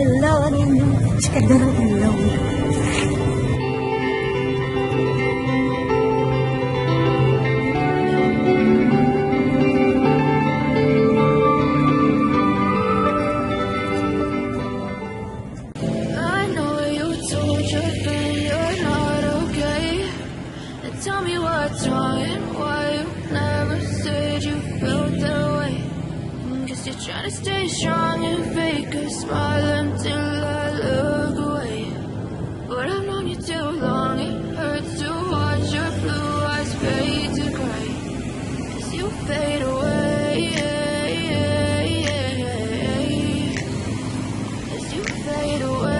Dalawa ninyong Tsikadorang Ilongga. I know you told your friend you're not okay. And tell me what's wrong and why you never said you felt that way. Guess you're trying to stay strong and fake a smile until I look away. But I've known you too long, it hurts to watch your blue eyes fade to gray as you fade away. As you fade away.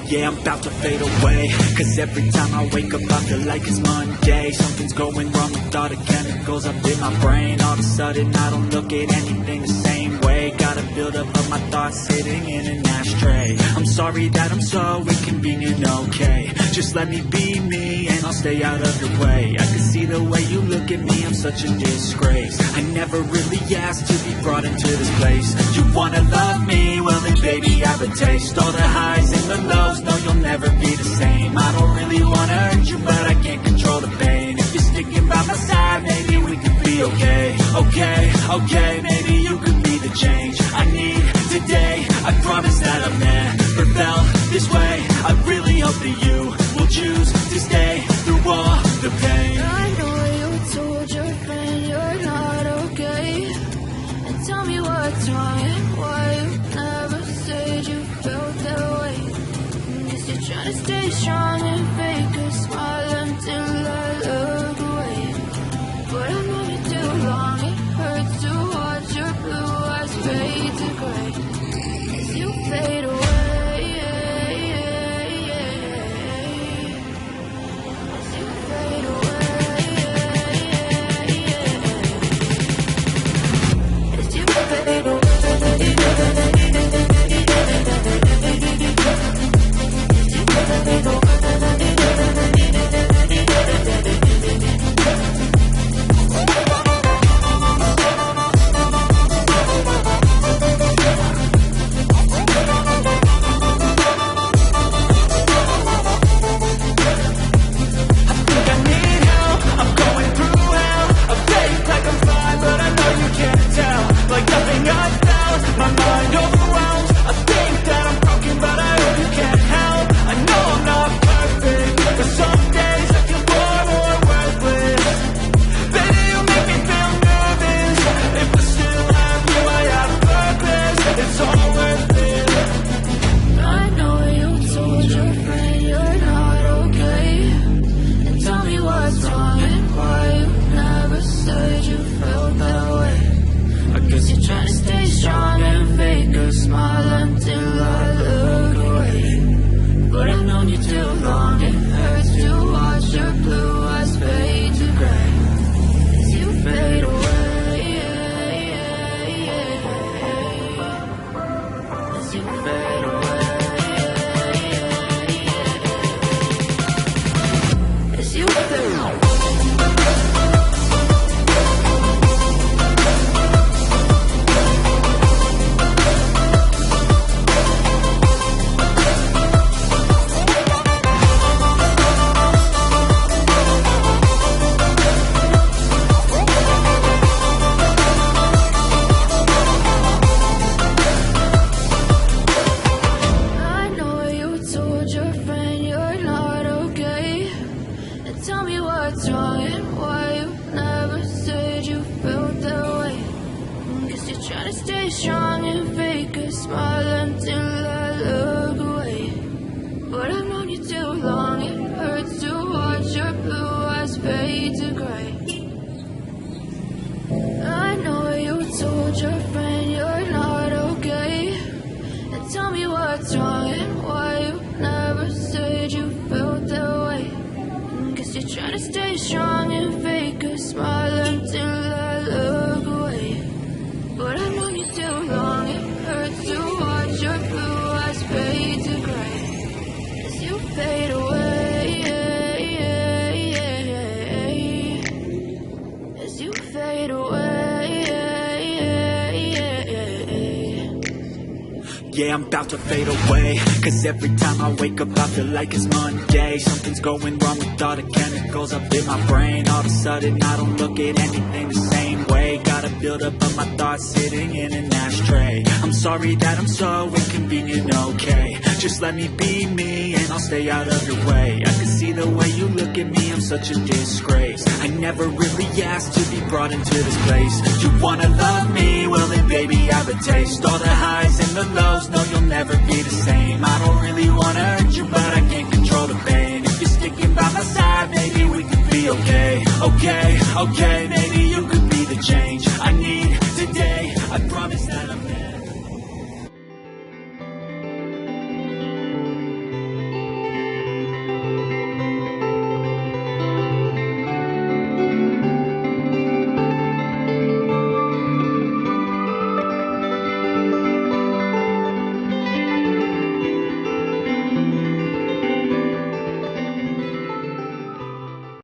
Yeah, I'm about to fade away, cause every time I wake up I feel like it's Monday. Something's going wrong with all the chemicals up in my brain. All of a sudden I don't look at anything the same way. Got a buildup of my thoughts sitting in an ashtray. I'm sorry that I'm so inconvenient, okay. Just let me be me and I'll stay out of your way. I can see the way you look at me, I'm such a disgrace. I never really asked to be brought into this place. You wanna love me? Well then baby I have a taste. All the highs and the lows, no you'll never be the same. I don't really wanna hurt you but I can't control the pain. If you're sticking by my side maybe we could be okay. Okay, maybe you could be the change I need today. I promise that I've never felt this way. I really hope that you will choose to stay through all the pain. I know you told your friend you're not okay. And tell me what's wrong and why you never said you felt that way. Guess you're trying to stay strong and fake a smile until I look away. But I've known you too long, it hurts to watch your blue eyes fade to gray as you fade away. As you fade away. As you fade away. As you fade away. yeah, I'm about to fade away. Cause every time I wake up I feel like it's Monday. Something's going wrong with all the chemicals up in my brain. All of a sudden I don't look at anything the same way. Gotta build up of my thoughts sitting in an ashtray. I'm sorry that I'm so inconvenient, okay. Just let me be me and I'll stay out of your way. I can see the way you look at me, I'm such a disgrace. I never really asked to be brought into this place. You wanna love me? Well then baby I have a taste. All the highs and the lows, no you'll never be the same. I don't really wanna hurt you but I can't control the pain. If you're sticking by my side, maybe we could be okay. Okay, okay,